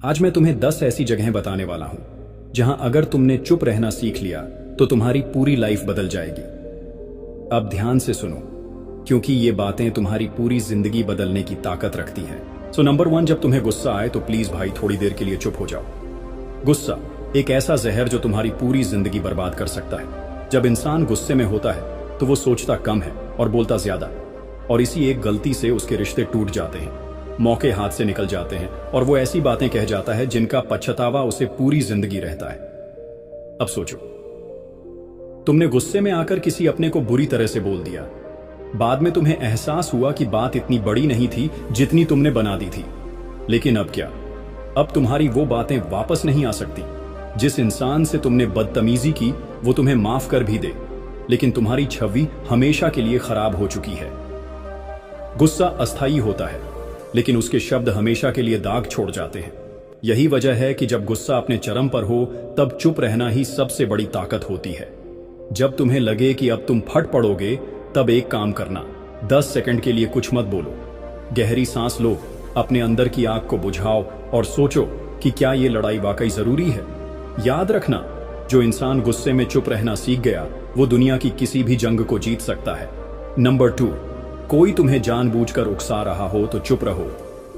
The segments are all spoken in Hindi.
आज मैं तुम्हें 10 ऐसी जगहें बताने वाला हूं जहां अगर तुमने चुप रहना सीख लिया तो तुम्हारी पूरी लाइफ बदल जाएगी। अब ध्यान से सुनो, क्योंकि ये बातें तुम्हारी पूरी जिंदगी बदलने की ताकत रखती हैं। सो नंबर 1, जब तुम्हें गुस्सा आए तो प्लीज भाई थोड़ी देर के लिए चुप हो जाओ। गुस्सा एक ऐसा जहर जो तुम्हारी पूरी जिंदगी बर्बाद कर सकता है। जब इंसान गुस्से में होता है तो वो सोचता कम है और बोलता ज्यादा, और इसी एक गलती से उसके रिश्ते टूट जाते हैं, मौके हाथ से निकल जाते हैं और वो ऐसी बातें कह जाता है जिनका पछतावा उसे पूरी जिंदगी रहता है। अब सोचो, तुमने गुस्से में आकर किसी अपने को बुरी तरह से बोल दिया। बाद में तुम्हें एहसास हुआ कि बात इतनी बड़ी नहीं थी जितनी तुमने बना दी थी। लेकिन अब क्या? अब तुम्हारी वो बातें वापस नहीं आ सकती। जिस इंसान से तुमने बदतमीजी की वो तुम्हें माफ कर भी दे, लेकिन तुम्हारी छवि हमेशा के लिए खराब हो चुकी है। गुस्सा अस्थायी होता है, लेकिन उसके शब्द हमेशा के लिए दाग छोड़ जाते हैं। यही वजह है कि जब गुस्सा अपने चरम पर हो तब चुप रहना ही सबसे बड़ी ताकत होती है। जब तुम्हें लगे कि अब तुम फट पड़ोगे तब एक काम करना, 10 सेकंड के लिए कुछ मत बोलो। गहरी सांस लो, अपने अंदर की आग को बुझाओ और सोचो कि क्या ये लड़ाई वाकई जरूरी है। याद रखना, जो इंसान गुस्से में चुप रहना सीख गया वो दुनिया की किसी भी जंग को जीत सकता है। नंबर 2, कोई तुम्हें जानबूझकर उकसा रहा हो तो चुप रहो।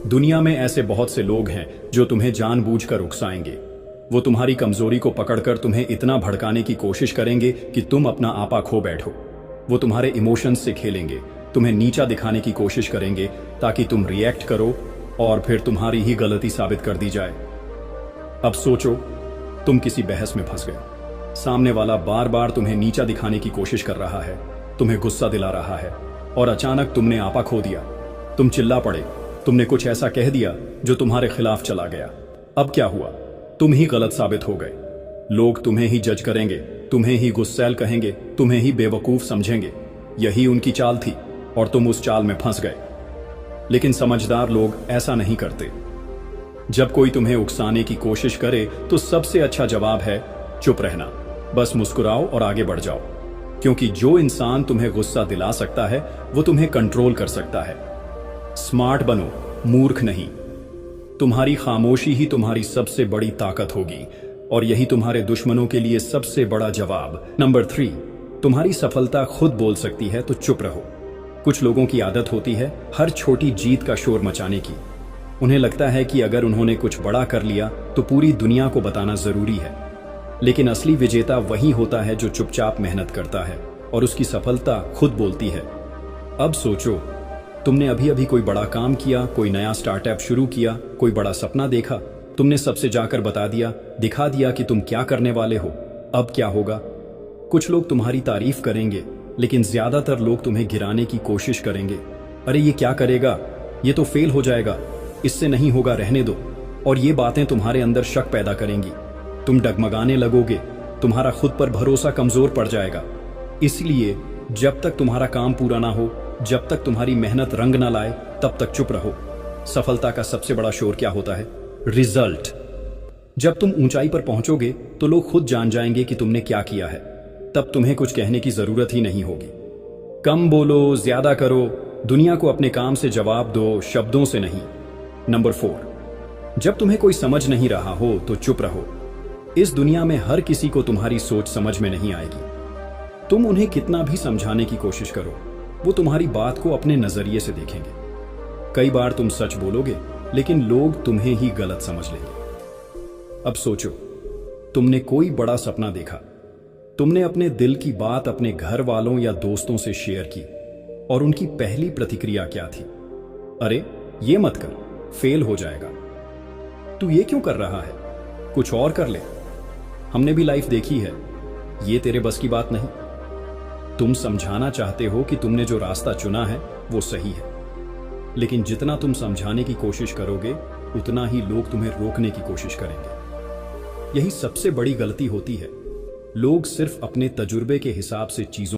दुनिया में ऐसे बहुत से लोग हैं जो तुम्हें जानबूझकर उकसाएंगे। वो तुम्हारी कमजोरी को पकड़कर तुम्हें इतना भड़काने की कोशिश करेंगे कि तुम अपना आपा खो बैठो। वो तुम्हारे इमोशंस से खेलेंगे, तुम्हें नीचा दिखाने की कोशिश करेंगे ताकि तुम रिएक्ट करो और फिर तुम्हारी ही गलती साबित कर दी जाए। अब सोचो, तुम किसी बहस में फंस गए। सामने वाला बार बार तुम्हें नीचा दिखाने की कोशिश कर रहा है, तुम्हें गुस्सा दिला रहा है, और अचानक तुमने आपा खो दिया। तुम चिल्ला पड़े, तुमने कुछ ऐसा कह दिया जो तुम्हारे खिलाफ चला गया। अब क्या हुआ? तुम ही गलत साबित हो गए। लोग तुम्हें ही जज करेंगे, तुम्हें ही गुस्सैल कहेंगे, तुम्हें ही बेवकूफ समझेंगे। यही उनकी चाल थी और तुम उस चाल में फंस गए। लेकिन समझदार लोग ऐसा नहीं करते। जब कोई तुम्हें उकसाने की कोशिश करे तो सबसे अच्छा जवाब है चुप रहना। बस मुस्कुराओ और आगे बढ़ जाओ, क्योंकि जो इंसान तुम्हें गुस्सा दिला सकता है वो तुम्हें कंट्रोल कर सकता है। स्मार्ट बनो, मूर्ख नहीं। तुम्हारी खामोशी ही तुम्हारी सबसे बड़ी ताकत होगी, और यही तुम्हारे दुश्मनों के लिए सबसे बड़ा जवाब। नंबर 3, तुम्हारी सफलता खुद बोल सकती है तो चुप रहो। कुछ लोगों की आदत होती है हर छोटी जीत का शोर मचाने की। उन्हें लगता है कि अगर उन्होंने कुछ बड़ा कर लिया तो पूरी दुनिया को बताना जरूरी है। लेकिन असली विजेता वही होता है जो चुपचाप मेहनत करता है और उसकी सफलता खुद बोलती है। अब सोचो, तुमने अभी अभी कोई बड़ा काम किया, कोई नया स्टार्टअप शुरू किया, कोई बड़ा सपना देखा। तुमने सबसे जाकर बता दिया, दिखा दिया कि तुम क्या करने वाले हो। अब क्या होगा? कुछ लोग तुम्हारी तारीफ करेंगे, लेकिन ज्यादातर लोग तुम्हें गिराने की कोशिश करेंगे। अरे ये क्या करेगा, ये तो फेल हो जाएगा, इससे नहीं होगा, रहने दो। और ये बातें तुम्हारे अंदर शक पैदा करेंगी। तुम डगमगाने लगोगे, तुम्हारा खुद पर भरोसा कमजोर पड़ जाएगा। इसलिए जब तक तुम्हारा काम पूरा ना हो, जब तक तुम्हारी मेहनत रंग ना लाए, तब तक चुप रहो। सफलता का सबसे बड़ा शोर क्या होता है? रिजल्ट। जब तुम ऊंचाई पर पहुंचोगे तो लोग खुद जान जाएंगे कि तुमने क्या किया है। तब तुम्हें कुछ कहने की जरूरत ही नहीं होगी। कम बोलो, ज्यादा करो, दुनिया को अपने काम से जवाब दो, शब्दों से नहीं। नंबर 4, जब तुम्हें कोई समझ नहीं रहा हो तो चुप रहो। इस दुनिया में हर किसी को तुम्हारी सोच समझ में नहीं आएगी। तुम उन्हें कितना भी समझाने की कोशिश करो, वो तुम्हारी बात को अपने नजरिए से देखेंगे। कई बार तुम सच बोलोगे, लेकिन लोग तुम्हें ही गलत समझ लेंगे। अब सोचो, तुमने कोई बड़ा सपना देखा। तुमने अपने दिल की बात अपने घर वालों या दोस्तों से शेयर की, और उनकी पहली प्रतिक्रिया क्या थी? अरे ये मत कर, फेल हो जाएगा। तू ये क्यों कर रहा है? कुछ और कर ले, हमने भी लाइफ देखी है, ये तेरे बस की बात नहीं। तुम समझाना चाहते हो कि तुमने जो रास्ता चुना है वो सही है, लेकिन जितना तुम समझाने की कोशिश करोगे उतना ही लोग तुम्हें रोकने की कोशिश करेंगे। यही सबसे बड़ी गलती होती है। लोग सिर्फ अपने तजुर्बे के हिसाब से चीजों